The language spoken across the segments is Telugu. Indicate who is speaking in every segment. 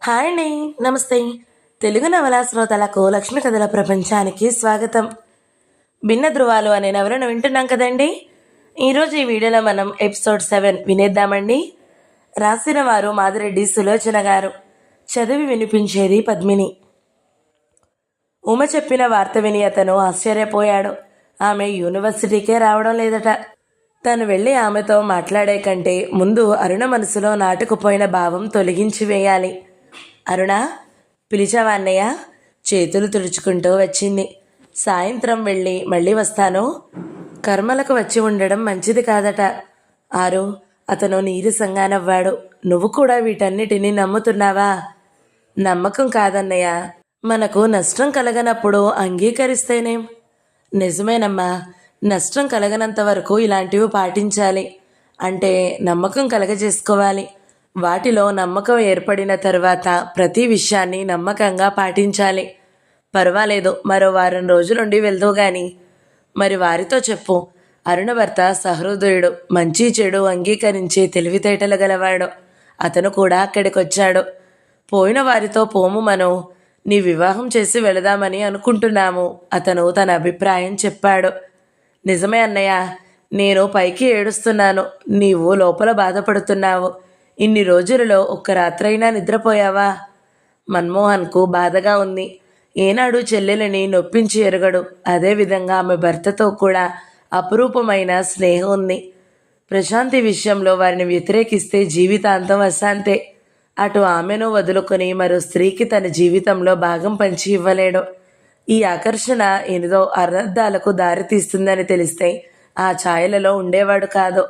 Speaker 1: హాయ్ అండి. నమస్తే. తెలుగు నవలా శ్రోతలకు లక్ష్మి కథల ప్రపంచానికి స్వాగతం. భిన్న ధృవాలు అనే నవలను వింటున్నాం కదండి. ఈరోజు ఈ వీడియోలో మనం ఎపిసోడ్ 7 వినేద్దామండి. రాసిన వారు మాదిరెడ్డి సులోచన గారు, చదివి వినిపించేది పద్మిని. ఉమ చెప్పిన వార్త విని అతను ఆశ్చర్యపోయాడు. ఆమె యూనివర్సిటీకే రావడం లేదట. తను వెళ్ళి ఆమెతో మాట్లాడే కంటే ముందు అరుణ మనసులో నాటుకుపోయిన భావం తొలగించి వేయాలి. అరుణ, పిలిచావా అన్నయ్య? చేతులు తుడుచుకుంటూ వచ్చింది. సాయంత్రం వెళ్ళి మళ్ళీ వస్తాను. కర్మలకు వచ్చి ఉండడం మంచిది కాదట. ఆరు, అతను నీరసంగా నవ్వాడు. నువ్వు కూడా వీటన్నిటినీ నమ్ముతున్నావా? నమ్మకం కాదన్నయ్య, మనకు నష్టం కలగనప్పుడు అంగీకరిస్తేనేం? నిజమేనమ్మా, నష్టం కలగనంత వరకు ఇలాంటివి పాటించాలి. అంటే నమ్మకం కలగజేసుకోవాలి. వాటిలో నమ్మకం ఏర్పడిన తర్వాత ప్రతి విషయాన్ని నమ్మకంగా పాటించాలి. పర్వాలేదు, మరో వారం రోజులుండి వెళ్దు గాని. మరి వారితో చెప్పు. అరుణ భర్త సహృదయుడు, మంచి చెడు అంగీకరించే తెలివితేటలు గలవాడు. అతను కూడా అక్కడికొచ్చాడు. పోయిన వారితో పోము, మనం నీ వివాహం చేసి వెళదామని అనుకుంటున్నాము. అతను తన అభిప్రాయం చెప్పాడు. నిజమే అన్నయ్య, నేను పైకి ఏడుస్తున్నాను, నీవు లోపల బాధపడుతున్నావు. ఇన్ని రోజులలో ఒక్క రాత్రైనా నిద్రపోయావా? మన్మోహన్కు బాధగా ఉంది. ఏనాడు చెల్లెలని నొప్పించి ఎరగడు. అదేవిధంగా ఆమె భర్తతో కూడా అపురూపమైన స్నేహం ఉంది. ప్రశాంతి విషయంలో వారిని వ్యతిరేకిస్తే జీవితాంతం అశాంతే. అటు ఆమెను వదులుకొని మరో స్త్రీకి తన జీవితంలో భాగం పంచి ఇవ్వలేడు. ఈ ఆకర్షణ ఎనిదో అనర్థాలకు దారితీస్తుందని తెలిస్తే ఆ ఛాయలలో ఉండేవాడు కాదు.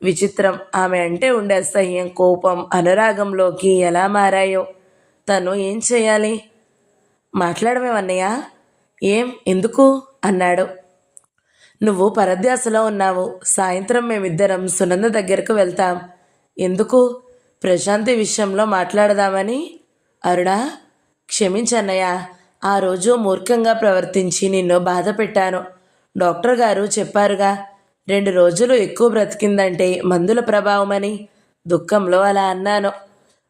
Speaker 1: విచిత్రం, ఆమె అంటే ఉండే అసహ్యం, కోపం, అనురాగంలోకి ఎలా మారాయో. తను ఏం చేయాలి? మాట్లాడమేమన్నయ్యా? ఏం, ఎందుకు అన్నాడు. నువ్వు పరధ్యాసలో ఉన్నావు. సాయంత్రం మేమిద్దరం సునంద దగ్గరకు వెళ్తాం. ఎందుకు? ప్రశాంతి విషయంలో మాట్లాడదామని. అరుణా, క్షమించన్నయ్య, ఆ రోజు మూర్ఖంగా ప్రవర్తించి నిన్ను బాధ పెట్టాను. డాక్టర్ గారు చెప్పారుగా, 2 రోజులు ఎక్కువ బ్రతికిందంటే మందుల ప్రభావమని. దుఃఖంలో అలా అన్నాను.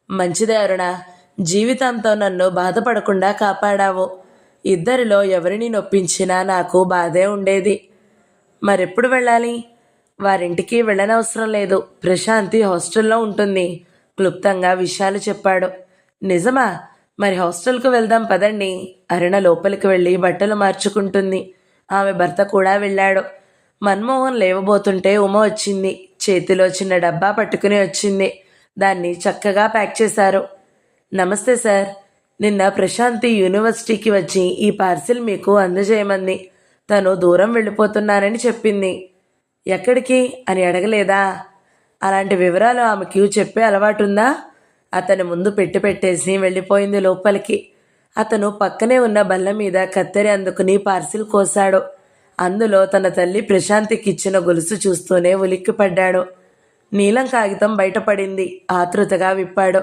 Speaker 1: మంచిదే అరుణ, జీవితంతో నన్ను బాధపడకుండా కాపాడావు. ఇద్దరిలో ఎవరిని నొప్పించినా నాకు బాధే ఉండేది. మరెప్పుడు వెళ్ళాలి? వారింటికి వెళ్ళనవసరం లేదు. ప్రశాంతి హాస్టల్లో ఉంటుంది. క్లుప్తంగా విషయాలు చెప్పాడు. నిజమా? మరి హాస్టల్కు వెళ్దాం పదండి. అరుణ లోపలికి వెళ్ళి బట్టలు మార్చుకుంటుంది. ఆమె భర్త కూడా వెళ్ళాడు. మన్మోహన్ లేవబోతుంటే ఉమ వచ్చింది. చేతిలో చిన్న డబ్బా పట్టుకుని వచ్చింది. దాన్ని చక్కగా ప్యాక్ చేశారు. నమస్తే సార్, నిన్న ప్రశాంతి యూనివర్సిటీకి వచ్చి ఈ పార్సిల్ మీకు అందజేయమంది. తను దూరం వెళ్ళిపోతున్నానని చెప్పింది. ఎక్కడికి అని అడగలేదా? అలాంటి వివరాలు ఆమెకు చెప్పే అలవాటుందా? అతను ముందు పెట్టేసి వెళ్ళిపోయింది లోపలికి. అతను పక్కనే ఉన్న బల్ల మీద కత్తెర అందుకుని పార్సిల్ కోశాడు. అందులో తన తల్లి ప్రశాంతికి ఇచ్చిన గొలుసు చూస్తూనే ఉలిక్కిపడ్డాడు. నీలం కాగితం బయటపడింది. ఆతృతగా విప్పాడు.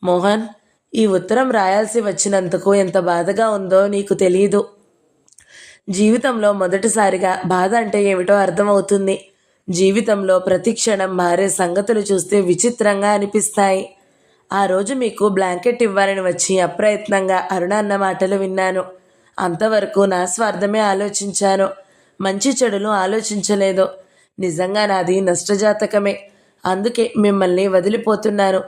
Speaker 1: మోహన్, ఈ ఉత్తరం రాయాల్సి వచ్చినందుకు ఎంత బాధగా ఉందో నీకు తెలియదు. జీవితంలో మొదటిసారిగా బాధ అంటే ఏమిటో అర్థమవుతుంది. జీవితంలో ప్రతి క్షణం మారే సంగతులు చూస్తే విచిత్రంగా అనిపిస్తాయి. ఆ రోజు మీకు బ్లాంకెట్ ఇవ్వాలని వచ్చి అప్రయత్నంగా అరుణ అన్న మాటలు విన్నాను. అంతవరకు నా స్వార్థమే ఆలోచించాను. మంచి చెడులు ఆలోచించలేదు. నిజంగా నాది నష్టజాతకమే. అందుకే మిమ్మల్ని వదిలిపోతున్నాను.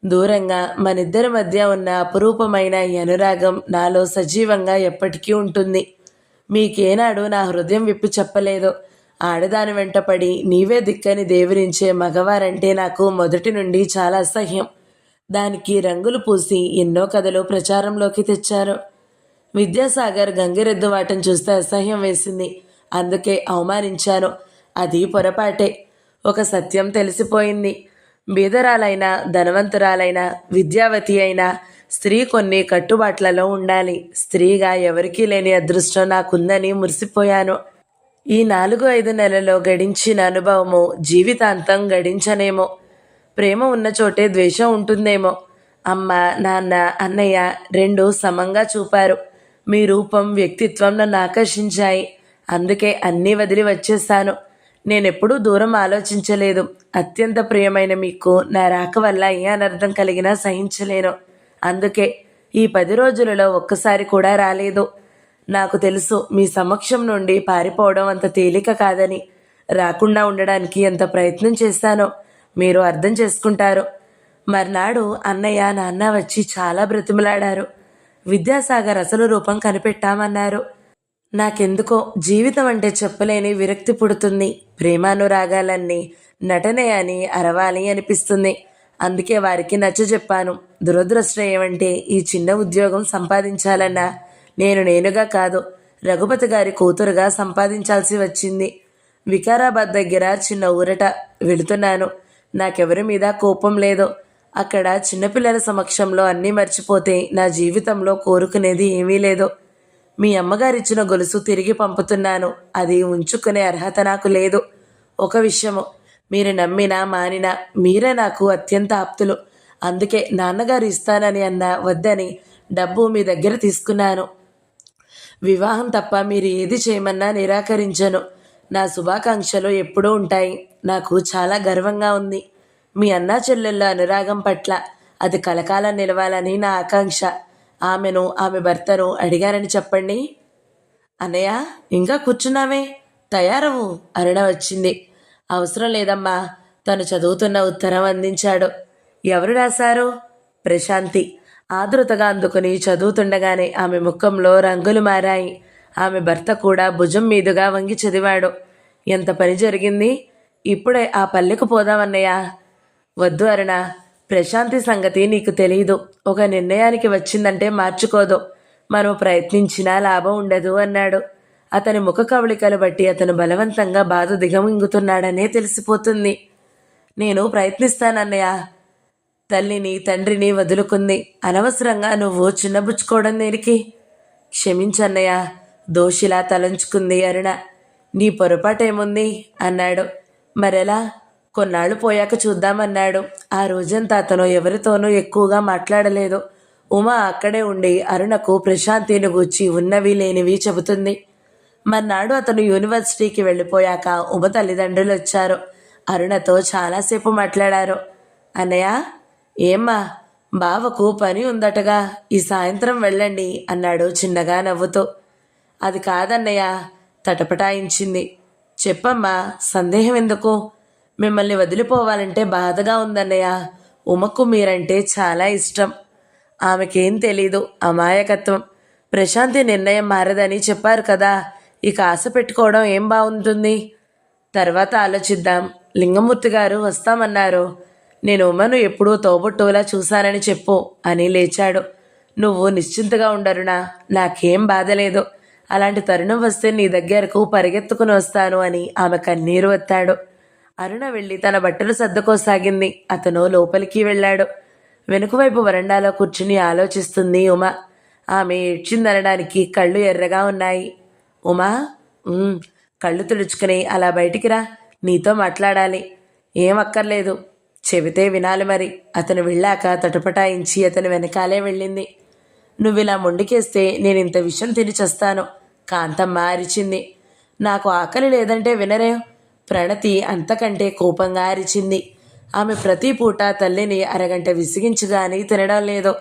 Speaker 1: దూరంగా మనిద్దరి మధ్య ఉన్న అపురూపమైన ఈ అనురాగం నాలో సజీవంగా ఎప్పటికీ ఉంటుంది. మీకేనాడు నా హృదయం విప్పి చెప్పలేదు. ఆడదాని వెంటపడి నీవే దిక్కని దేవరించే మగవారంటే నాకు మొదటి నుండి చాలా అసహ్యం. దానికి రంగులు పూసి ఎన్నో కథలు ప్రచారంలోకి తెచ్చారు. విద్యాసాగర్ గంగిరెద్దు వాటం చూస్తే అసహ్యం వేసింది. అందుకే అవమానించాను. అది పొరపాటే. ఒక సత్యం తెలిసిపోయింది. బీదరాలైనా ధనవంతురాలైనా విద్యావతి అయినా స్త్రీ కొన్ని కట్టుబాట్లలో ఉండాలి. స్త్రీగా ఎవరికీ లేని అదృష్టం నాకుందని మురిసిపోయాను. ఈ 4-5 నెలలో గడించిన అనుభవము జీవితాంతం గడించనేమో. ప్రేమ ఉన్న చోటే ద్వేషం ఉంటుందేమో. అమ్మ, నాన్న, అన్నయ్య 2 సమంగా చూపారు. మీ రూపం, వ్యక్తిత్వం నన్ను ఆకర్షించాయి. అందుకే అన్నీ వదిలి వచ్చేసాను. నేనెప్పుడూ దూరం ఆలోచించలేదు. అత్యంత ప్రియమైన మీకు నా రాక వల్ల ఏ అనర్థం కలిగినా సహించలేను. అందుకే ఈ 10 రోజులలో ఒక్కసారి కూడా రాలేదు. నాకు తెలుసు మీ సమక్షం నుండి పారిపోవడం అంత తేలిక కాదని. రాకుండా ఉండడానికి ఎంత ప్రయత్నం చేశానో మీరు అర్థం చేసుకుంటారు. మర్నాడు అన్నయ్య నాన్న వచ్చి చాలా బ్రతిమలాడారు. విద్యాసాగర్ అసలు రూపం కనిపెట్టామన్నారు. నాకెందుకో జీవితం అంటే చెప్పలేని విరక్తి పుడుతుంది. ప్రేమానురాగాలన్నీ నటనే అని అరవాలి అనిపిస్తుంది. అందుకే వారికి నచ్చజెప్పాను. దురదృష్టం ఏమంటే ఈ చిన్న ఉద్యోగం సంపాదించాలన్నా నేనుగా కాదు, రఘుపతి గారి కూతురుగా సంపాదించాల్సి వచ్చింది. వికారాబాద్ దగ్గర చిన్న ఊరట వెళుతున్నాను. నాకెవరి మీద కోపం లేదు. అక్కడ చిన్నపిల్లల సమక్షంలో అన్నీ మర్చిపోతే నా జీవితంలో కోరుకునేది ఏమీ లేదు. మీ అమ్మగారిచ్చిన గొలుసు తిరిగి పంపుతున్నాను. అది ఉంచుకునే అర్హత నాకు లేదు. ఒక విషయము, మీరు నమ్మినా మానినా మీరే నాకు అత్యంత ఆప్తులు. అందుకే నాన్నగారు ఇస్తానని అన్నా వద్దని డబ్బు మీ దగ్గర తీసుకున్నాను. వివాహం తప్ప మీరు ఏది చేయమన్నా నిరాకరించను. నా శుభాకాంక్షలు ఎప్పుడూ ఉంటాయి. నాకు చాలా గర్వంగా ఉంది. మీ అన్నా చెల్లెళ్ళ అనురాగం పట్ల అది కలకాలం నిలవాలని నా ఆకాంక్ష. ఆమెను ఆమె భర్తను అడిగారని చెప్పండి. అన్నయ్య, ఇంకా కూర్చున్నావే, తయారవు. అరుణ వచ్చింది. అవసరం లేదమ్మా, తను చదువుతున్న ఉత్తరం అందించాడు. ఎవరు రాశారు? ప్రశాంతి. ఆదృతగా అందుకుని చదువుతుండగానే ఆమె ముఖంలో రంగులు మారాయి. ఆమె భర్త కూడా భుజం మీదుగా వంగి చదివాడు. ఎంత పని జరిగింది. ఇప్పుడే ఆ పల్లెకు పోదామన్నయ్య. వద్దు అరుణ, ప్రశాంతి సంగతి నీకు తెలీదు. ఒక నిర్ణయానికి వచ్చిందంటే మార్చుకోదు. మనం ప్రయత్నించినా లాభం ఉండదు అన్నాడు. అతని ముఖ కవళికలు బట్టి అతను బలవంతంగా బాధ దిగమింగుతున్నాడనే తెలిసిపోతుంది. నేను ప్రయత్నిస్తానన్నయ్య. తల్లిని తండ్రిని వదులుకుంది. అనవసరంగా నువ్వు చిన్నబుచ్చుకోవడం దేనికి? క్షమించన్నయ్య, దోషిలా తలంచుకుంది అరుణ. నీ పొరపాటేముంది అన్నాడు. మరెలా? కొన్నాళ్ళు పోయాక చూద్దామన్నాడు. ఆ రోజంతా అతను ఎవరితోనూ ఎక్కువగా మాట్లాడలేదు. ఉమా అక్కడే ఉండి అరుణకు ప్రశాంతిని గూర్చి ఉన్నవి లేనివి చెబుతుంది. మర్నాడు అతను యూనివర్సిటీకి వెళ్ళిపోయాక ఉమ తల్లిదండ్రులు వచ్చారు. అరుణతో చాలాసేపు మాట్లాడారు. అన్నయ్య, ఏమ్మా, బావకు పని ఉందటగా, ఈ సాయంత్రం వెళ్ళండి అన్నాడు చిన్నగా నవ్వుతూ. అది కాదన్నయ్య, తటపటాయించింది. చెప్పమ్మా, సందేహం ఎందుకు? మిమ్మల్ని వదిలిపోవాలంటే బాధగా ఉందన్నయ్య. ఉమకు మీరంటే చాలా ఇష్టం. ఆమెకేం తెలీదు, అమాయకత్వం. ప్రశాంతి నిర్ణయం మారదని చెప్పారు కదా, ఇక ఆశ పెట్టుకోవడం ఏం బాగుంటుంది? తర్వాత ఆలోచిద్దాం. లింగమూర్తి గారు వస్తామన్నారు. నేను ఉమను ఎప్పుడూ తోబుట్టువులా చూశానని చెప్పు అని లేచాడు. నువ్వు నిశ్చింతగా ఉండరునా, నాకేం బాధలేదు. అలాంటి తరుణం వస్తే నీ దగ్గరకు పరిగెత్తుకుని వస్తాను అని ఆమె కన్నీరు వత్తాడు. అరుణ వెళ్ళి తన బట్టలు సర్దుకోసాగింది. అతను లోపలికి వెళ్ళాడు. వెనుకవైపు వరండాలో కూర్చుని ఆలోచిస్తుంది ఉమ. ఆమె ఏడ్చిందనడానికి కళ్ళు ఎర్రగా ఉన్నాయి. ఉమా, కళ్ళు తుడుచుకుని అలా బయటికి రా, నీతో మాట్లాడాలి. ఏం అక్కర్లేదు, చెబితే వినాలి మరి. అతను వెళ్ళాక తటపటాయించి అతను వెనకాలే వెళ్ళింది. నువ్విలా మొండికేస్తే నేను ఇంత విషం తిని చస్తాను, కాంతమ్మ అరిచింది. నాకు ఆకలి లేదంటే వినరే. ప్రణతి అంతకంటే కోపంగా అరిచింది. ఆమె ప్రతి పూట తల్లిని అరగంట విసిగించుగాని తినడం లేదు.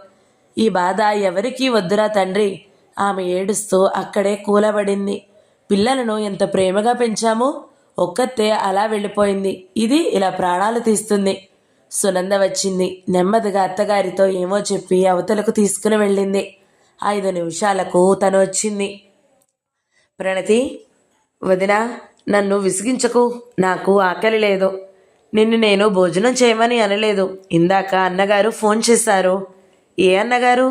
Speaker 1: ఈ బాధ ఎవరికీ వద్దురా తండ్రి. ఆమె ఏడుస్తూ అక్కడే కూలబడింది. పిల్లలను ఎంత ప్రేమగా పెంచామో, ఒక్కతే అలా వెళ్ళిపోయింది. ఇది ఇలా ప్రాణాలు తీస్తుంది. సునంద వచ్చింది. నెమ్మదిగా అత్తగారితో ఏమో చెప్పి అవతలకు తీసుకుని వెళ్ళింది. 5 నిమిషాలకు తను వచ్చింది. ప్రణతి, వదినా, నన్ను విసిగించకు, నాకు ఆకలి లేదు. నిన్ను నేను భోజనం చేయమని అనలేదు. ఇందాక అన్నగారు ఫోన్ చేశారు. ఏ అన్నగారు?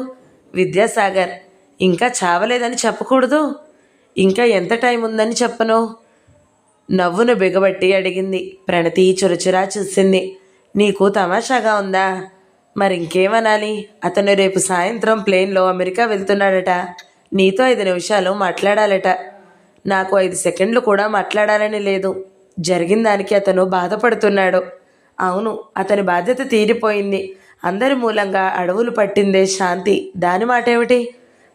Speaker 1: విద్యాసాగర్. ఇంకా చావలేదని చెప్పకూడదు? ఇంకా ఎంత టైం ఉందని చెప్పను? నవ్వును బిగబట్టి అడిగింది. ప్రణతి చురచురా చూసింది. నీకు తమాషాగా ఉందా? మరింకేమనాలి? అతను రేపు సాయంత్రం ప్లేన్లో అమెరికా వెళ్తున్నాడట. నీతో 5 నిమిషాలు మాట్లాడాలట. నాకు 5 సెకండ్లు కూడా మాట్లాడాలని లేదు. జరిగిన దానికి అతను బాధపడుతున్నాడు. అవును, అతని బాధ్యత తీరిపోయింది. అందరి మూలంగా అడవులు పట్టిందే శాంతి. దాని మాటేమిటి?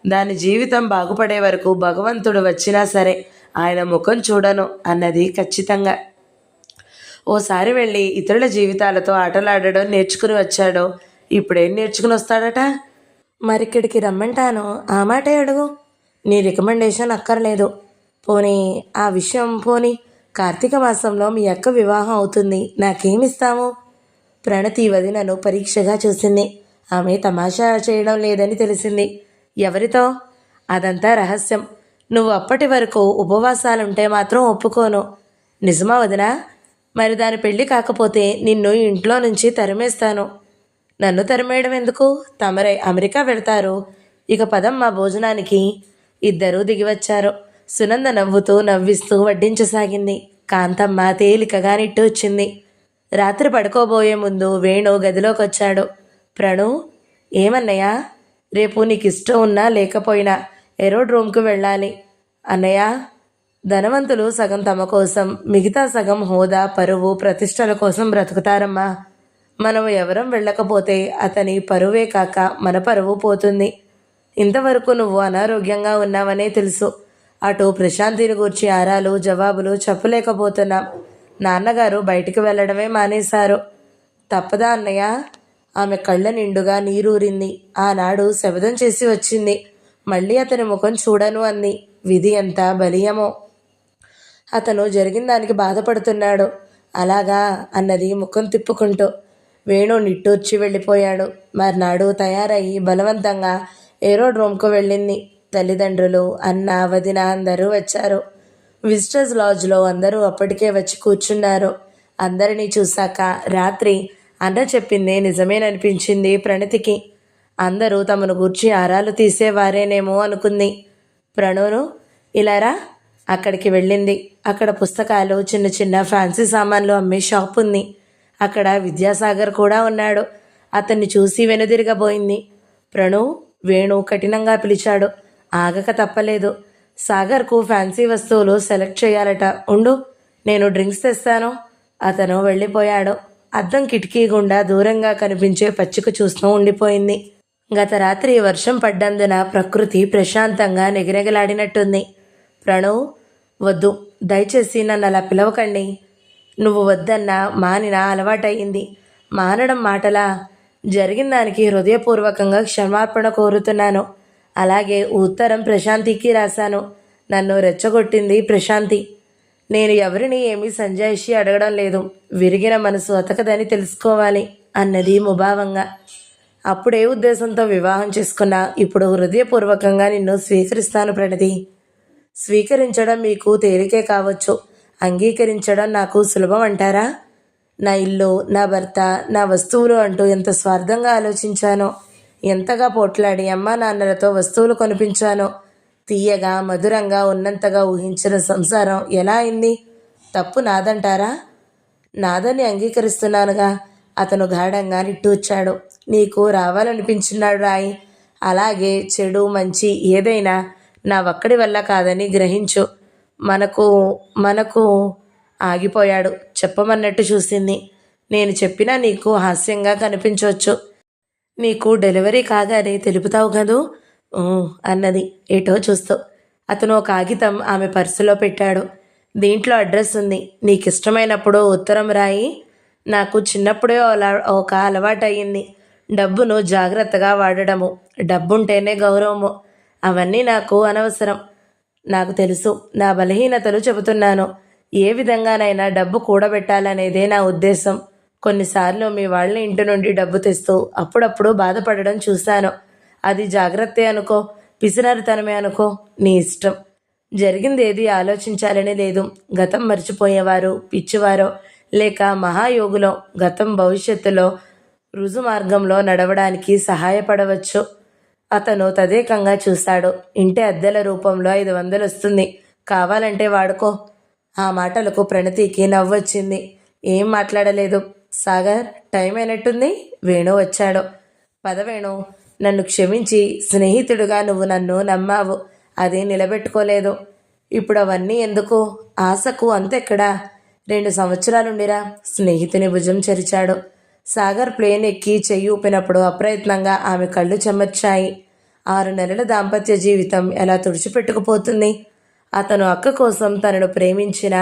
Speaker 1: దాని జీవితం బాగుపడే వరకు భగవంతుడు వచ్చినా సరే ఆయన ముఖం చూడను అన్నది ఖచ్చితంగా. ఓసారి వెళ్ళి ఇతరుల జీవితాలతో ఆటలాడడం నేర్చుకుని వచ్చాడో, ఇప్పుడేం నేర్చుకుని వస్తాడట? మరిక్కడికి రమ్మంటాను, ఆ మాటే అడుగు. నీ రికమెండేషన్ అక్కర్లేదు. పోనీ ఆ విషయం పోనీ, కార్తీక మాసంలో మీ అక్క వివాహం అవుతుంది, నాకేమిస్తాము? ప్రణతి వదినను పరీక్షగా చూసింది. ఆమె తమాషా చేయడం లేదని తెలిసింది. ఎవరితో? అదంతా రహస్యం. నువ్వు అప్పటి వరకు ఉపవాసాలుంటే మాత్రం ఒప్పుకోను. నిజమా వదినా? మరి దాని పెళ్లి కాకపోతే నిన్ను ఇంట్లో నుంచి తరిమేస్తాను. నన్ను తరిమేయడం ఎందుకు? తమరే అమెరికా వెళ్తారు. ఇక పదం మా భోజనానికి. ఇద్దరూ దిగివచ్చారు. సునంద నవ్వుతూ నవ్విస్తూ వడ్డించసాగింది. కాంతమ్మ తేలికగా నిట్టూర్చింది. రాత్రి పడుకోబోయే ముందు వేణు గదిలోకొచ్చాడు. ప్రణు, ఏమన్నయ్యా? రేపు నీకు ఇష్టం ఉన్నా లేకపోయినా ఏరోడ్రోమ్కు వెళ్ళాలి. అన్నయ్య, ధనవంతులు సగం తమ కోసం, మిగతా సగం హోదా, పరువు, ప్రతిష్టల కోసం బ్రతుకుతారమ్మా. మనం ఎవరం వెళ్ళకపోతే అతని పరువే కాక మన పరువు పోతుంది. ఇంతవరకు నువ్వు అనారోగ్యంగా ఉన్నావనే తెలుసు. అటు ప్రశాంతిని గూర్చి ఆరాలు జవాబులు చెప్పలేకపోతున్నాం. నాన్నగారు బయటికి వెళ్ళడమే మానేశారు. తప్పదా అన్నయ్య? ఆమె కళ్ళ నిండుగా నీరూరింది. ఆనాడు శబదం చేసి వచ్చింది. మళ్ళీ అతని ముఖం చూడను అంది. విధి ఎంత బలీయమో. అతను జరిగిన దానికి బాధపడుతున్నాడు. అలాగా అన్నది ముఖం తిప్పుకుంటూ. వేణు నిట్టూర్చి వెళ్ళిపోయాడు. మర్నాడు తయారయ్యి బలవంతంగా ఏరోడ్రోమ్కు వెళ్ళింది. తల్లిదండ్రులు, అన్న, వదిన అందరూ వచ్చారు. విజిటర్స్ లాడ్జ్లో అందరూ అప్పటికే వచ్చి కూర్చున్నారు. అందరినీ చూశాక రాత్రి అన్న చెప్పిందే నిజమేననిపించింది ప్రణతికి. అందరూ తమను గూర్చి ఆరాలు తీసేవారేనేమో అనుకుంది. ప్రణును ఇలారా. అక్కడికి వెళ్ళింది. అక్కడ పుస్తకాలు, చిన్న చిన్న ఫ్యాన్సీ సామాన్లు అమ్మే షాప్ ఉంది. అక్కడ విద్యాసాగర్ కూడా ఉన్నాడు. అతన్ని చూసి వెనుదిరగబోయింది. ప్రణు, వేణు కఠినంగా పిలిచాడు. ఆగక తప్పలేదు. సాగర్కు ఫ్యాన్సీ వస్తువులు సెలెక్ట్ చేయాలట. ఉండు, నేను డ్రింక్స్ తెస్తాను. అతను వెళ్ళిపోయాడు. అద్దం కిటికీ గుండా దూరంగా కనిపించే పచ్చిక చూస్తూ ఉండిపోయింది. గత రాత్రి వర్షం పడ్డందున ప్రకృతి ప్రశాంతంగా నెగనెగలాడినట్టుంది. ప్రణవ్, వద్దు, దయచేసి నన్ను అలా పిలవకండి. నువ్వు వద్దన్నా మానినా అలవాటయింది. మానడం మాటలా? జరిగిన దానికి హృదయపూర్వకంగా క్షమాపణ కోరుతున్నాను. అలాగే ఉత్తరం ప్రశాంతికి రాశాను. నన్ను రెచ్చగొట్టింది ప్రశాంతి. నేను ఎవరిని ఏమీ సంజాయిషి అడగడం లేదు. విరిగిన మనసు అతకదని తెలుసుకోవాలి అన్నది ముభావంగా. అప్పుడే ఉద్దేశంతో వివాహం చేసుకున్నా ఇప్పుడు హృదయపూర్వకంగా నిన్ను స్వీకరిస్తాను ప్రణతి. స్వీకరించడం మీకు తేలికే కావచ్చు, అంగీకరించడం నాకు సులభం అంటారా? నా ఇల్లు, నా భర్త, నా వస్తువులు అంటూ ఎంత స్వార్థంగా ఆలోచించానో, ఎంతగా పోట్లాడి అమ్మా నాన్నలతో వస్తువులు కొనిపించానో. తీయగా మధురంగా ఉన్నంతగా ఊహించిన సంసారం ఎలా అయింది? తప్పు నాదంటారా? నాదని అంగీకరిస్తున్నానుగా. అతను గాఢంగా నిట్టూర్చాడు. నీకు రావాలనిపించినాడు రాయి. అలాగే చెడు మంచి ఏదైనా నా ఒక్కడి వల్ల కాదని గ్రహించు. మనకు మనకు ఆగిపోయాడు. చెప్పమన్నట్టు చూసింది. నేను చెప్పినా నీకు హాస్యంగా కనిపించవచ్చు. నీకు డెలివరీ కాగానే తెలుపుతావు కదూ అన్నది ఏటో చూస్తూ. అతను ఒక కాగితం ఆమె పర్సులో పెట్టాడు. దీంట్లో అడ్రస్ ఉంది. నీకు ఇష్టమైనప్పుడు ఉత్తరం రాయి. నాకు చిన్నప్పుడే ఒక అలవాటు అయ్యింది. డబ్బును జాగ్రత్తగా వాడడము, డబ్బుంటేనే గౌరవము. అవన్నీ నాకు అనవసరం. నాకు తెలుసు. నా బలహీనతలు చెబుతున్నాను. ఏ విధంగానైనా డబ్బు కూడబెట్టాలనేదే నా ఉద్దేశం. కొన్నిసార్లు మీ వాళ్ళ ఇంటి నుండి డబ్బు తెస్తూ అప్పుడప్పుడు బాధపడడం చూశాను. అది జాగ్రత్తే అనుకో, పిసినరితనమే అనుకో, నీ ఇష్టం. జరిగింది ఏది ఆలోచించాలని లేదు. గతం మర్చిపోయేవారు పిచ్చివారో లేక మహాయోగులో గతం భవిష్యత్తులో రుజు మార్గంలో నడవడానికి సహాయపడవచ్చు. అతను తదేకంగా చూశాడు. ఇంటి అద్దెల రూపంలో 500 వస్తుంది, కావాలంటే వాడుకో. ఆ మాటలకు ప్రణతికి నవ్వొచ్చింది. ఏం మాట్లాడలేదు. సాగర్, టైం అయినట్టుంది. వేణు వచ్చాడు. పదవేణు, నన్ను క్షమించి, స్నేహితుడిగా నువ్వు నన్ను నమ్మావు. అది నిలబెట్టుకోలేదు. ఇప్పుడు అవన్నీ ఎందుకు? ఆశకు అంతెక్కడా? 2 సంవత్సరాలుండిరా. స్నేహితుని భుజం చరిచాడు. సాగర్ ప్లేన్ ఎక్కి చెయ్యి ఊపినప్పుడు అప్రయత్నంగా ఆమె కళ్ళు చెమర్చాయి. 6 నెలల దాంపత్య జీవితం ఎలా తుడిచిపెట్టుకుపోతుంది? అతను అక్క కోసం తనను ప్రేమించినా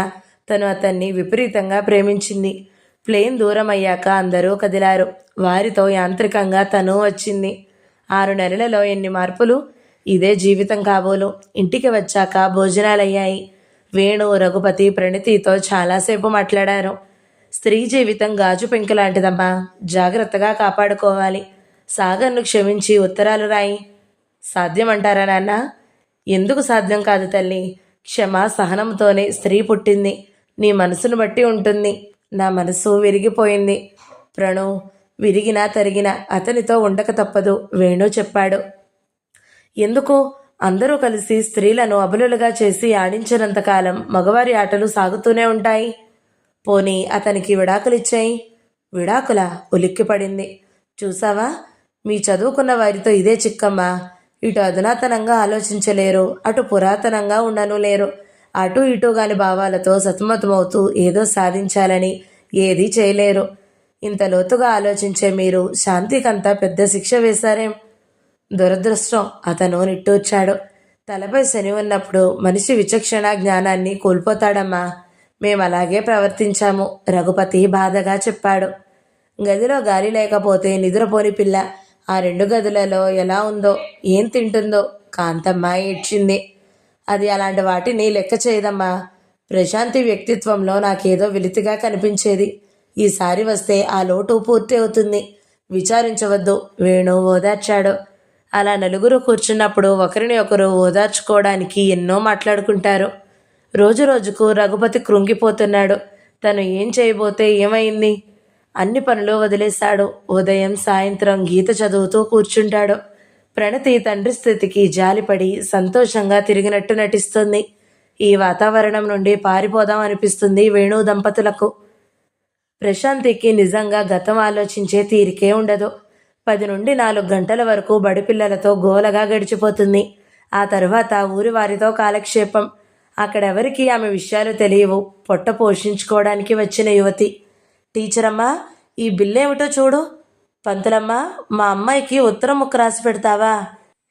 Speaker 1: తను అతన్ని విపరీతంగా ప్రేమించింది. ప్లేన్ దూరం అయ్యాక అందరూ కదిలారు. వారితో యాంత్రికంగా తను వచ్చింది. 6 నెలలలో ఎన్ని మార్పులు! ఇదే జీవితం కాబోలు. ఇంటికి వచ్చాక భోజనాలయ్యాయి. వేణు, రఘుపతి, ప్రణతితో చాలాసేపు మాట్లాడారు. స్త్రీ జీవితం గాజు పెంకు లాంటిదమ్మా, జాగ్రత్తగా కాపాడుకోవాలి. సాగర్ను క్షమించి ఉత్తరాలు రాయి. సాధ్యమంటారా నాన్న? ఎందుకు సాధ్యం కాదు తల్లి. క్షమ సహనంతోనే స్త్రీ పుట్టింది. నీ మనసును బట్టి ఉంటుంది. నా మనసు విరిగిపోయింది. ప్రణు, విరిగినా తరిగినా అతనితో ఉండక తప్పదు, వేణు చెప్పాడు. ఎందుకు? అందరూ కలిసి స్త్రీలను అబలులుగా చేసి ఆడించినంతకాలం మగవారి ఆటలు సాగుతూనే ఉంటాయి. పోనీ అతనికి విడాకులిచ్చాయి. విడాకులా? ఉలిక్కిపడింది. చూసావా, మీ చదువుకున్న వారితో ఇదే చిక్కమ్మా. ఇటు అధునాతనంగా ఆలోచించలేరు, అటు పురాతనంగా ఉండను లేరు. అటు ఇటుగాని భావాలతో సతమతమవుతూ ఏదో సాధించాలని ఏదీ చేయలేరు. ఇంత లోతుగా ఆలోచించే మీరు శాంతికంతా పెద్ద శిక్ష వేశారేం? దురదృష్టం, అతను నిట్టూర్చాడు. తలపై శని ఉన్నప్పుడు మనిషి విచక్షణ జ్ఞానాన్ని కోల్పోతాడమ్మా. మేమలాగే ప్రవర్తించాము, రఘుపతి బాధగా చెప్పాడు. గదిలో గాలి లేకపోతే నిద్రపోని పిల్ల ఆ 2 గదులలో ఎలా ఉందో, ఏం తింటుందో కాంతమ్మ ఏడ్చింది. అది అలాంటి వాటిని లెక్క చేయదమ్మా. ప్రశాంతి వ్యక్తిత్వంలో నాకేదో వెలితిగా కనిపించేది. ఈసారి వస్తే ఆ లోటు పూర్తి అవుతుంది. విచారించవద్దు, వేణు ఓదార్చాడు. అలా నలుగురు కూర్చున్నప్పుడు ఒకరిని ఒకరు ఓదార్చుకోవడానికి ఎన్నో మాట్లాడుకుంటారు. రోజు రోజుకు రఘుపతి కృంగిపోతున్నాడు. తను ఏం చేయబోతే ఏమైంది? అన్ని పనులు వదిలేశాడు. ఉదయం సాయంత్రం గీత చదువుతూ కూర్చుంటాడు. ప్రణతి తండ్రి స్థితికి జాలిపడి సంతోషంగా తిరిగినట్టు నటిస్తుంది. ఈ వాతావరణం నుండి పారిపోదాం అనిపిస్తుంది వేణు దంపతులకు. ప్రశాంతికి నిజంగా గతం ఆలోచించే తీరికే ఉండదు. 10 నుండి 4 గంటల వరకు బడిపిల్లలతో గోలగా గడిచిపోతుంది. ఆ తర్వాత ఊరి వారితో కాలక్షేపం. అక్కడెవరికి ఆమె విషయాలు తెలియవు. పొట్ట పోషించుకోవడానికి వచ్చిన యువతి. టీచరమ్మా, ఈ బిల్లేమిటో చూడు. పంతులమ్మ, మా అమ్మాయికి ఉత్తరం ముక్క రాసి పెడతావా?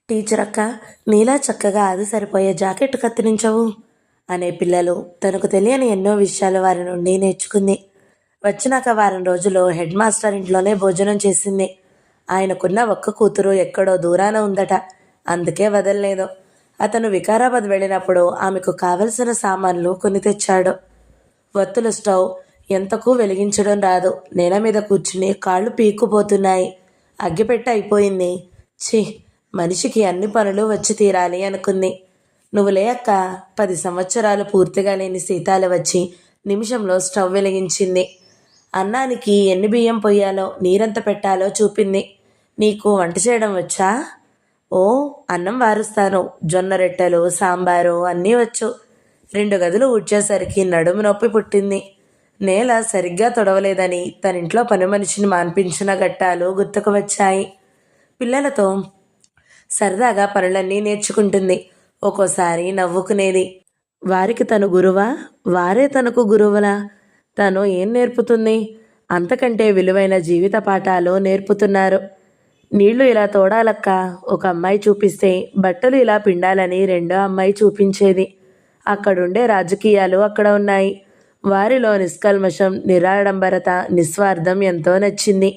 Speaker 1: టీచర్ అక్క, నీలా చక్కగా అది సరిపోయే జాకెట్ కత్తిరించవు అనే పిల్లలు. తనకు తెలియని ఎన్నో విషయాలు వారి నుండి నేర్చుకుంది. వచ్చినాక వారం రోజులు హెడ్ మాస్టర్ ఇంట్లోనే భోజనం చేసింది. ఆయనకున్న ఒక్క కూతురు ఎక్కడో దూరాన ఉందట, అందుకే వదలలేదు. అతను వికారాబాద్ వెళ్ళినప్పుడు ఆమెకు కావలసిన సామాన్లు కొని తెచ్చాడు. ఒత్తుల స్టవ్ ఎంతకు వెలిగించడం రాదు. నేల మీద కూర్చుని కాళ్ళు పీక్కుపోతున్నాయి. అగ్గిపెట్ట అయిపోయింది. ఛీ, మనిషికి అన్ని పనులు వచ్చి తీరాలి అనుకుంది. నువ్వు లేక 10 సంవత్సరాలు పూర్తిగా లేని సీతాలు వచ్చి నిమిషంలో స్టవ్ వెలిగించింది. అన్నానికి ఎన్ని బియ్యం పొయ్యాలో, నీరెంత పెట్టాలో చూపింది. నీకు వంట చేయడం వచ్చా? ఓ, అన్నం వారుస్తాను. జొన్న రొట్టెలు, సాంబారు అన్నీ వచ్చు. 2 గదులు ఊడ్చేసరికి నడుము నొప్పి పుట్టింది. నేల సరిగ్గా తొడవలేదని తనింట్లో పని మనిషిని మాన్పించిన ఘట్టాలు గుర్తుకు వచ్చాయి. పిల్లలతో సరదాగా పనులన్నీ నేర్చుకుంటుంది. ఒక్కోసారి నవ్వుకునేది. వారికి తను గురువా, వారే తనకు గురువులా? తను ఏం నేర్పుతుంది? అంతకంటే విలువైన జీవిత పాఠాలు నేర్పుతున్నారు. నీళ్లు ఇలా తోడాలక్క ఒక అమ్మాయి చూపిస్తే, బట్టలు ఇలా పిండాలని రెండో అమ్మాయి చూపించేది. అక్కడుండే రాజకీయాలు అక్కడ ఉన్నాయి. వారిలో నిష్కల్మషం, నిరాడంబరత, నిస్వార్థం ఎంతో నచ్చింది.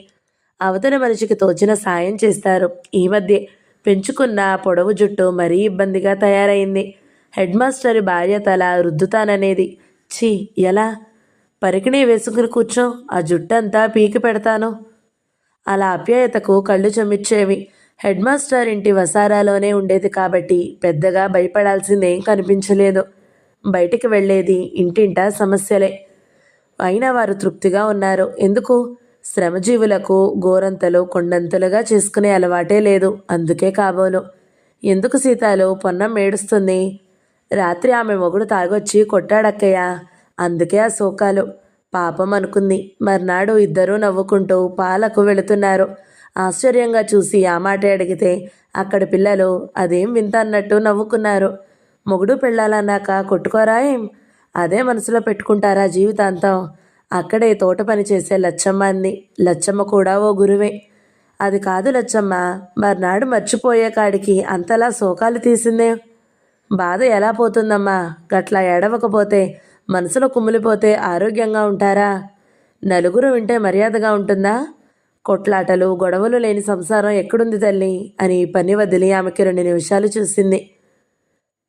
Speaker 1: అవతల మనిషికి తోచిన సాయం చేస్తారు. ఈ మధ్య పెంచుకున్న పొడవు జుట్టు మరీ ఇబ్బందిగా తయారైంది. హెడ్ మాస్టర్ భార్య తల రుద్దుతాననేది. ఛీ, ఎలా? పరికిణీ వేసుకుని కూర్చో, ఆ జుట్టంతా పీకి పెడతాను. అలా ఆప్యాయతకు కళ్ళు చెమిర్చేవి. హెడ్ మాస్టర్ ఇంటి వసారాలోనే ఉండేది కాబట్టి పెద్దగా భయపడాల్సిందేం కనిపించలేదు. బయటికి వెళ్ళేది ఇంటింటా సమస్యలే. అయినా వారు తృప్తిగా ఉన్నారు. ఎందుకు? శ్రమజీవులకు గోరంతలు కొండంతలుగా చేసుకునే అలవాటే లేదు, అందుకే కాబోలు. ఎందుకు సీతాలు పొన్నం ఏడుస్తుంది? రాత్రి ఆమె మొగుడు తాగొచ్చి కొట్టాడక్కయ్య, అందుకే ఆ శోకాలు. పాపం అనుకుంది. మర్నాడు ఇద్దరూ నవ్వుకుంటూ పాలకు వెళుతున్నారు. ఆశ్చర్యంగా చూసి ఆ మాటే అడిగితే అక్కడి పిల్లలు అదేం వింత అన్నట్టు నవ్వుకున్నారు. మొగుడు పెళ్ళాలన్నాక కొట్టుకోరా ఏం? అదే మనసులో పెట్టుకుంటారా జీవితాంతం? అక్కడే తోట పని చేసే లచ్చమ్మ అంది. లచ్చమ్మ కూడా ఓ గురువే. అది కాదు లచ్చమ్మ, మర్నాడు మర్చిపోయే కాడికి అంతలా శోకాలు తీసిందే. బాధ ఎలా పోతుందమ్మా? గట్లా ఏడవకపోతే, మనసులో కుమిలిపోతే ఆరోగ్యంగా ఉంటారా? నలుగురు వింటే మర్యాదగా ఉంటుందా? కొట్లాటలు గొడవలు లేని సంసారం ఎక్కడుంది తల్లి అని పని వదిలి ఆమెకి 2 నిమిషాలు చూసింది.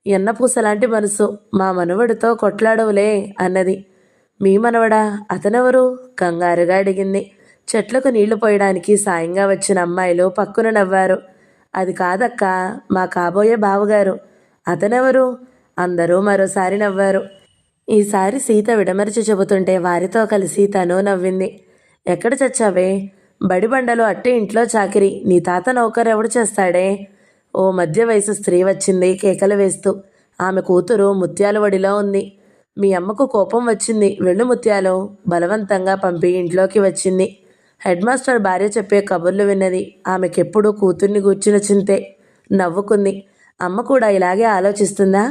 Speaker 1: ఎన్నపూసలాంటి మనసు, మా మనవడితో కొట్లాడవులే అన్నది. మీ మనవడా? అతనెవరు? కంగారుగా అడిగింది. చెట్లకు నీళ్లు పోయడానికి సాయంగా వచ్చిన అమ్మాయిలు పక్కున నవ్వారు. అది కాదక్క, మా కాబోయే బావగారు. అతనెవరు? అందరూ మరోసారి నవ్వారు. ఈసారి సీత విడమరిచి చెబుతుంటే వారితో కలిసి తను నవ్వింది. ఎక్కడ చచ్చావే? బడిబండలు అట్టి ఇంట్లో చాకిరి. నీ తాత నౌకరెవడు చేస్తాడే? ఓ మధ్య వయసు స్త్రీ వచ్చింది కేకలు వేస్తూ. ఆమె కూతురు ముత్యాల వడిలో ఉంది. మీ అమ్మకు కోపం వచ్చింది, వెళ్ళు ముత్యాలు బలవంతంగా పంపి ఇంట్లోకి వచ్చింది. హెడ్ మాస్టర్ భార్య చెప్పే కబుర్లు విన్నది. ఆమెకెప్పుడు కూతుర్ని గూర్చిన చింతే. నవ్వుకుంది. అమ్మ కూడా ఇలాగే ఆలోచిస్తుందా?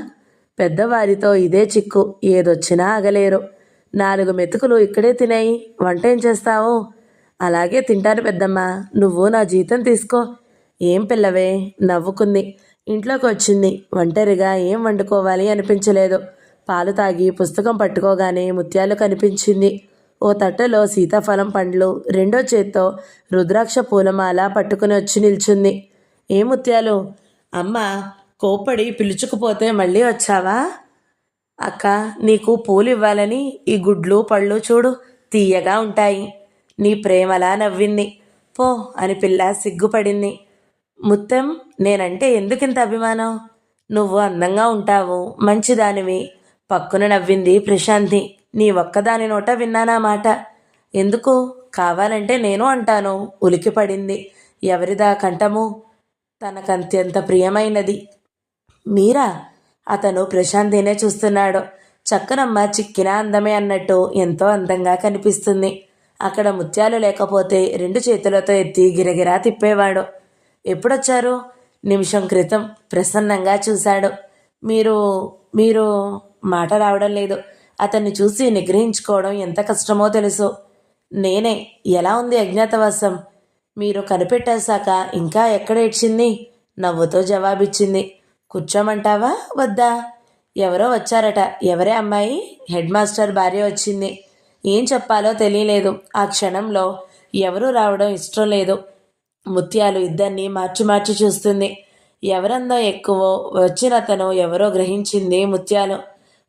Speaker 1: పెద్దవారితో ఇదే చిక్కు, ఏదొచ్చినా ఆగలేరు. 4 మెతుకులు ఇక్కడే తినేయి, వంట ఏం చేస్తావు? అలాగే తింటాను పెద్దమ్మ, నువ్వు నా జీతం తీసుకో. ఏం పిల్లవే? నవ్వుకుంది. ఇంట్లోకి వచ్చింది. ఒంటరిగా ఏం వండుకోవాలి అనిపించలేదు. పాలు తాగి పుస్తకం పట్టుకోగానే ముత్యాలు కనిపించింది. ఓ తట్టలో సీతాఫలం పండ్లు, రెండో చేత్తో రుద్రాక్ష పూలమాల పట్టుకుని వచ్చి నిల్చుంది. ఏ ముత్యాలు? అమ్మ కోప్పడి పిలుచుకుపోతే మళ్ళీ వచ్చావా? అక్క, నీకు పూలు ఇవ్వాలని ఈ గుడ్లు పళ్ళు చూడు, తీయగా ఉంటాయి. నీ ప్రేమలా నవ్వింది. పో అని పిల్ల సిగ్గుపడింది. ముత్తం, నేనంటే ఎందుకింత అభిమానం? నువ్వు అందంగా ఉంటావు, మంచిదానివి. పక్కున నవ్వింది ప్రశాంతి. నీ ఒక్కదాని నోట విన్నానా మాట. ఎందుకు? కావాలంటే నేను అంటాను. ఉలికిపడింది. ఎవరిదా కంఠము? తనకంత్యంత ప్రియమైనది. మీరా? అతను ప్రశాంతినే చూస్తున్నాడు. చక్కనమ్మ చిక్కిన అందమే అన్నట్టు ఎంతో అందంగా కనిపిస్తుంది. అక్కడ ముత్యాలు లేకపోతే 2 చేతులతో ఎత్తి గిరగిరా తిప్పేవాడు. ఎప్పుడొచ్చారు? నిమిషం క్రితం. ప్రసన్నంగా చూశాడు. మీరు మీరు మాట రావడం లేదు. అతన్ని చూసి నిగ్రహించుకోవడం ఎంత కష్టమో తెలుసు. నేనే. ఎలా ఉంది అజ్ఞాతవాసం? మీరు కనిపెట్టేశాక ఇంకా ఎక్కడ ఏడ్చింది? నవ్వుతో జవాబిచ్చింది. కూర్చోమంటావా వద్దా? ఎవరో వచ్చారట. ఎవరే అమ్మాయి? హెడ్ మాస్టర్ భార్య వచ్చింది. ఏం చెప్పాలో తెలియలేదు. ఆ క్షణంలో ఎవరూ రావడం ఇష్టం లేదు. ముత్యాలు ఇద్దరిని మార్చి మార్చి చూస్తుంది. ఎవరందో ఎక్కువో వచ్చిన అతను ఎవరో గ్రహించింది ముత్యాలు.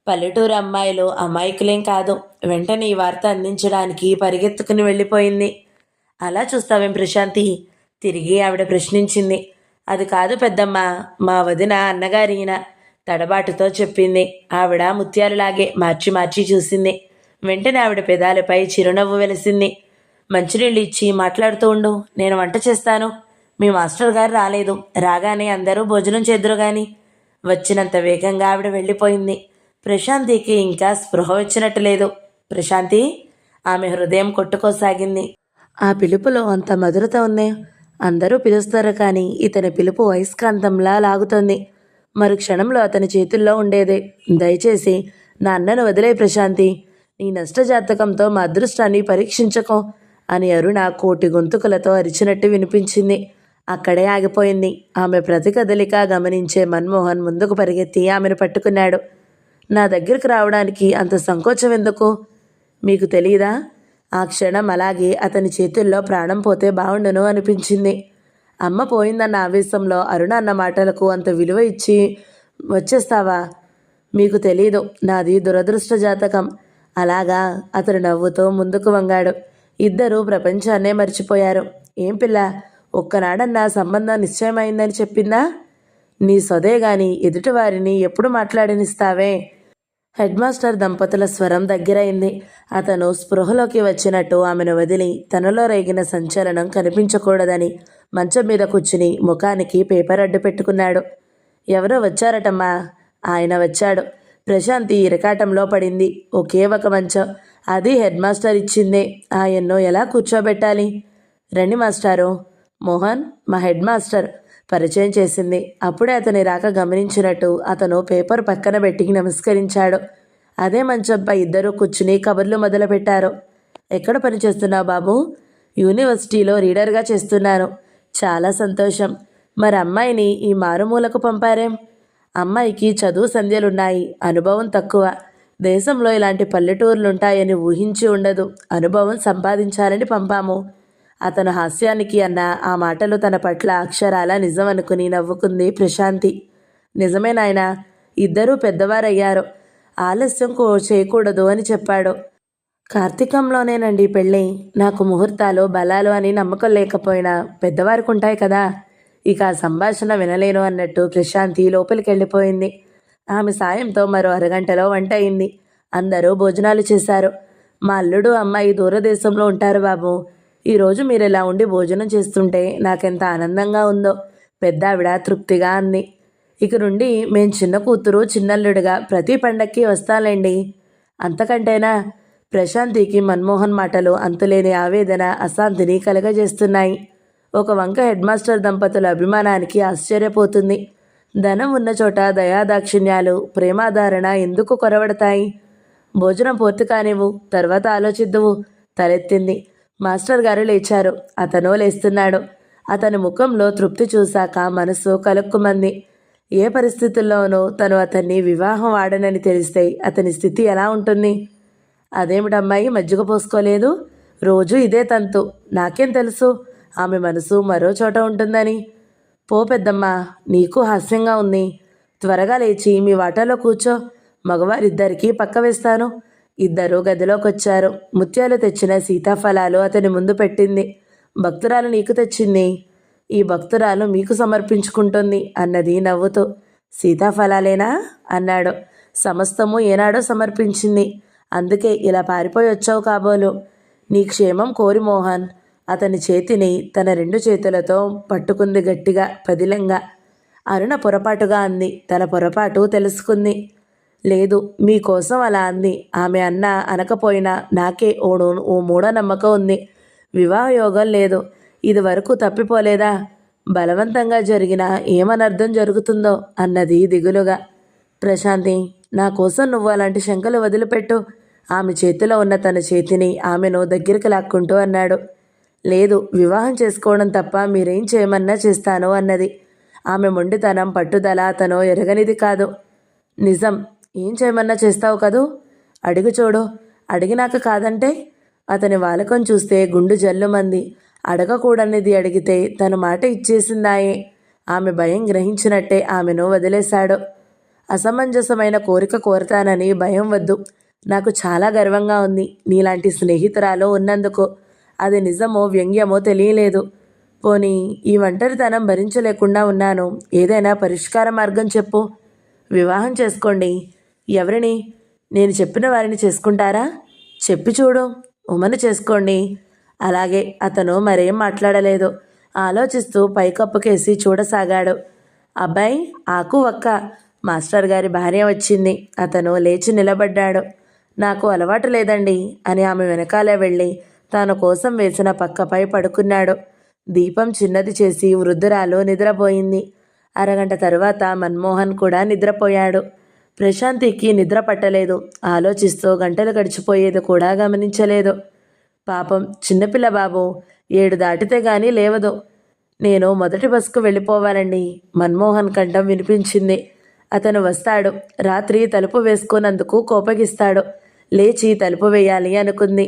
Speaker 1: పల్లెటూరు అమ్మాయిలు అమాయకులేం కాదు. వెంటనే ఈ వార్త అందించడానికి పరిగెత్తుకుని వెళ్ళిపోయింది. అలా చూస్తావేం ప్రశాంతి? తిరిగి ఆవిడ ప్రశ్నించింది. అది కాదు పెద్దమ్మ, మా వదిన అన్నగారిన తడబాటుతో చెప్పింది. ఆవిడ ముత్యాలులాగే మార్చి మార్చి చూసింది. వెంటనే ఆవిడ పెదాలపై చిరునవ్వు వెలిసింది. మంచినీళ్ళు ఇచ్చి మాట్లాడుతూ ఉండు, నేను వంట చేస్తాను. మీ మాస్టర్ గారు రాలేదు. రాగానే అందరూ భోజనం చేద్దురు గాని. వచ్చినంత వేగంగా ఆవిడ వెళ్ళిపోయింది. ప్రశాంతికి ఇంకా స్పృహ వచ్చినట్టు లేదు. ప్రశాంతి? ఆమె హృదయం కొట్టుకోసాగింది. ఆ పిలుపులో అంత మధురత ఉంది. అందరూ పిలుస్తారు కానీ ఇతని పిలుపు అయస్కాంతంలా లాగుతోంది. మరు క్షణంలో అతని చేతుల్లో ఉండేదే. దయచేసి నా అన్నను వదిలే ప్రశాంతి. నీ నష్టజాతకంతో మా అదృష్టాన్ని పరీక్షించకో అని అరుణ కోటి గొంతుకులతో అరిచినట్టు వినిపించింది. అక్కడే ఆగిపోయింది. ఆమె ప్రతి కదలిక గమనించే మన్మోహన్ ముందుకు పరిగెత్తి ఆమెను పట్టుకున్నాడు. నా దగ్గరికి రావడానికి అంత సంకోచం ఎందుకు? మీకు తెలియదా? ఆ క్షణం అలాగే అతని చేతుల్లో ప్రాణం పోతే బాగుండును అనిపించింది. అమ్మ పోయిందన్న ఆవేశంలో అరుణ అన్న మాటలకు అంత విలువ ఇచ్చి వచ్చేస్తావా? మీకు తెలీదు, నాది దురదృష్ట జాతకం. అలాగా? అతడు నవ్వుతూ ముందుకు వంగాడు. ఇద్దరూ ప్రపంచాన్నే మర్చిపోయారు. ఏం పిల్ల, ఒక్కనాడన్నా సంబంధం నిశ్చయమైందని చెప్పిందా? నీ సొదే గాని ఎదుటివారిని ఎప్పుడు మాట్లాడనిస్తావే? హెడ్ మాస్టర్ దంపతుల స్వరం దగ్గరైంది. అతను స్పృహలోకి వచ్చినట్టు ఆమెను వదిలి తనలో రేగిన సంచలనం కనిపించకూడదని మంచం మీద కూర్చుని ముఖానికి పేపర్ అడ్డు పెట్టుకున్నాడు. ఎవరో వచ్చారటమ్మా. ఆయన వచ్చాడు. ప్రశాంతి ఇరకాటంలో పడింది. ఒకే ఒక మంచం, అది హెడ్ మాస్టర్ ఇచ్చిందే. ఆయన్ను ఎలా కూర్చోబెట్టాలి? రండి మాస్టారు. మోహన్ మా హెడ్ మాస్టర్ పరిచయం చేసింది. అప్పుడే అతని రాక గమనించినట్టు అతను పేపర్ పక్కన పెట్టి నమస్కరించాడు. అదే మంచంపై ఇద్దరూ కూర్చుని కబుర్లు మొదలుపెట్టారు. ఎక్కడ పనిచేస్తున్నావు బాబు? యూనివర్సిటీలో రీడర్గా చేస్తున్నాను. చాలా సంతోషం. మరి అమ్మాయిని ఈ మారుమూలకు పంపారేం? అమ్మాయికి చదువు సంధ్యలున్నాయి, అనుభవం తక్కువ. దేశంలో ఇలాంటి పల్లెటూర్లుంటాయని ఊహించి ఉండదు. అనుభవం సంపాదించాలని పంపాము. అతను హాస్యానికి అన్న ఆ మాటలు తన పట్ల అక్షరాల నిజం అనుకుని నవ్వుకుంది ప్రశాంతి. నిజమే నాయనా, ఇద్దరూ పెద్దవారయ్యారు, ఆలస్యం చేయకూడదు అని చెప్పాడు. కార్తీకంలోనేనండి పెళ్ళి. నాకు ముహూర్తాలు బలాలు అని నమ్మకం లేకపోయినా పెద్దవారికి ఉంటాయి కదా. ఇక ఆ సంభాషణ వినలేను అన్నట్టు ప్రశాంతి లోపలికి వెళ్ళిపోయింది. ఆమె సాయంతో మరో అరగంటలో వంట అయింది. అందరూ భోజనాలు చేశారు. మా అల్లుడు అమ్మాయి దూరదేశంలో ఉంటారు బాబు. ఈరోజు మీరు ఇలా ఉండి భోజనం చేస్తుంటే నాకెంత ఆనందంగా ఉందో పెద్దావిడ తృప్తిగా అంది. ఇక నుండి మేం చిన్న కూతురు చిన్నల్లుడుగా ప్రతి పండక్కి వస్తాలేండి. అంతకంటేనా? ప్రశాంతికి మన్మోహన్ మాటలు అంతులేని ఆవేదన అశాంతిని కలగజేస్తున్నాయి. ఒక వంక హెడ్ మాస్టర్ దంపతుల అభిమానానికి ఆశ్చర్యపోతుంది. ధనం ఉన్న చోట దయాదాక్షిణ్యాలు ప్రేమాధారణ ఎందుకు కొరవడతాయి? భోజనం పూర్తి కానివ్వు, తర్వాత ఆలోచిద్దువు తలెత్తింది. మాస్టర్ గారు లేచారు. అతను లేస్తున్నాడు. అతని ముఖంలో తృప్తి చూశాక మనసు కలుక్కుమంది. ఏ పరిస్థితుల్లోనూ తను అతన్ని వివాహం ఆడనని తెలిస్తే అతని స్థితి ఎలా ఉంటుంది? అదేమిటమ్మాయి మజ్జిగ పోసుకోలేదు? రోజు ఇదే తంతు. నాకేం తెలుసు ఆమె మనసు మరో చోట ఉంటుందని. పో పెద్దమ్మ, నీకు హాస్యంగా ఉంది. త్వరగా లేచి మీ వాటాలో కూర్చో. మగవారిద్దరికీ పక్క వేస్తాను. ఇద్దరూ గదిలోకొచ్చారు. ముత్యాలు తెచ్చిన సీతాఫలాలు అతని ముందు పెట్టింది. భక్తురాలు నీకు తెచ్చింది. ఈ భక్తురాలు మీకు సమర్పించుకుంటుంది అన్నది నవ్వుతూ. సీతాఫలాలేనా అన్నాడు. సమస్తము ఏనాడో సమర్పించింది. అందుకే ఇలా పారిపోయి వచ్చావు కాబోలు. నీ క్షేమం కోరి మోహన్ అతని చేతిని తన 2 చేతులతో పట్టుకుంది గట్టిగా, పదిలంగా. అరుణ పొరపాటుగా అంది. తన పొరపాటు తెలుసుకుంది. లేదు, మీకోసం అలా అంది. ఆమె అన్నా అనకపోయినా నాకే ఓ మూఢనమ్మకం ఉంది. వివాహ యోగం లేదు. ఇది వరకు తప్పిపోలేదా? బలవంతంగా జరిగినా ఏమనర్థం జరుగుతుందో అన్నది దిగులుగా. ప్రశాంతి, నా కోసం నువ్వు అలాంటి శంకలు వదిలిపెట్టు. ఆమె చేతిలో ఉన్న తన చేతిని ఆమెను దగ్గరికి లాక్కుంటూ అన్నాడు. లేదు, వివాహం చేసుకోవడం తప్ప మీరేం చేయమన్నా చేస్తాను అన్నది. ఆమె మొండితనం పట్టుదల అతను ఎరగనిది కాదు. నిజం, ఏం చేయమన్నా చేస్తావు కదూ? అడిగి చూడు. అడిగినాక కాదంటే? అతని వాలకం చూస్తే గుండు జల్లుమంది. అడగకూడనిది అడిగితే తను మాట ఇచ్చేసిందాయే. ఆమె భయం గ్రహించినట్టే ఆమెను వదిలేశాడు. అసమంజసమైన కోరిక కోరతానని భయం వద్దు. నాకు చాలా గర్వంగా ఉంది నీలాంటి స్నేహితురాలు ఉన్నందుకు. అది నిజమో వ్యంగ్యమో తెలియలేదు. పోనీ ఈ ఒంటరితనం భరించలేకుండా ఉన్నాను. ఏదైనా పరిష్కార మార్గం చెప్పు. వివాహం చేసుకోండి. ఎవరిని? నేను చెప్పిన వారిని చేసుకుంటారా? చెప్పి చూడు. ఉమను చేసుకోండి. అలాగే. అతను మరేం మాట్లాడలేదు. ఆలోచిస్తూ పైకప్పుకేసి చూడసాగాడు. అబ్బాయి, ఆకు ఒక్క. మాస్టర్ గారి భార్య వచ్చింది. అతను లేచి నిలబడ్డాడు. నాకు అలవాటు లేదండి అని ఆమె వెనకాలే వెళ్ళి తన కోసం వేసిన పక్కపై పడుకున్నాడు. దీపం చిన్నది చేసి వృద్ధురాలు నిద్రపోయింది. అరగంట తరువాత మన్మోహన్ కూడా నిద్రపోయాడు. ప్రశాంతికి నిద్ర పట్టలేదు. ఆలోచిస్తూ గంటలు గడిచిపోయేది కూడా గమనించలేదు. పాపం చిన్నపిల్ల బాబు 7 దాటితే గానీ లేవదు. నేను మొదటి బస్కు వెళ్ళిపోవాలండి. మన్మోహన్ కంఠం వినిపించింది. అతను వస్తాడు. రాత్రి తలుపు వేసుకున్నందుకు కోపగిస్తాడు. లేచి తలుపు వేయాలి అనుకుంది.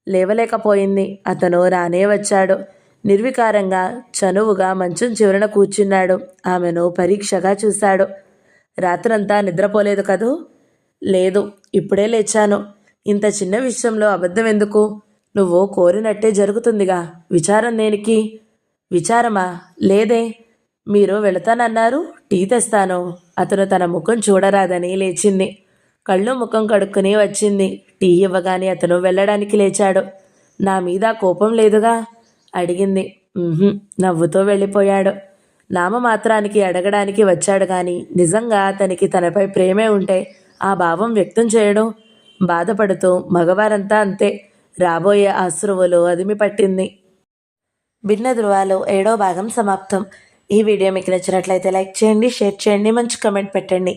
Speaker 1: లేవలేకపోయింది. అతను రానే వచ్చాడు. నిర్వికారంగా చనువుగా మంచం చివరన కూర్చున్నాడు. ఆమెను పరీక్షగా చూశాడు. రాత్రంతా నిద్రపోలేదు కదూ? లేదు, ఇప్పుడే లేచాను. ఇంత చిన్న విషయంలో అబద్ధం ఎందుకు? నువ్వు కోరినట్టే జరుగుతుందిగా. విచారం దేనికి? విచారమా? లేదే. మీరు వెళతానన్నారు. టీ తెస్తాను. అతను తన ముఖం చూడరాదని లేచింది. కళ్ళు ముఖం కడుక్కుని వచ్చింది. టీ ఇవ్వగానే అతను వెళ్ళడానికి లేచాడు. నా మీద కోపం లేదుగా అడిగింది. నవ్వుతూ వెళ్ళిపోయాడు. నామమాత్రానికి అడగడానికి వచ్చాడు కానీ నిజంగా అతనికి తనపై ప్రేమే ఉంటే ఆ భావం వ్యక్తం చేయడం. బాధపడుతూ మగవారంతా అంతే. రాబోయే అశ్రువులు అదిమి పట్టింది. భిన్న ధృవాలు 7వ భాగం సమాప్తం. ఈ వీడియో మీకు నచ్చినట్లయితే లైక్ చేయండి, షేర్ చేయండి, మంచి కామెంట్ పెట్టండి.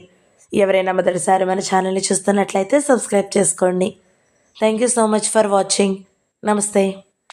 Speaker 1: ఎవరైనా మొదటిసారి మన ఛానల్ని చూస్తున్నట్లయితే సబ్స్క్రైబ్ చేసుకోండి. Thank you so much for watching. నమస్తే.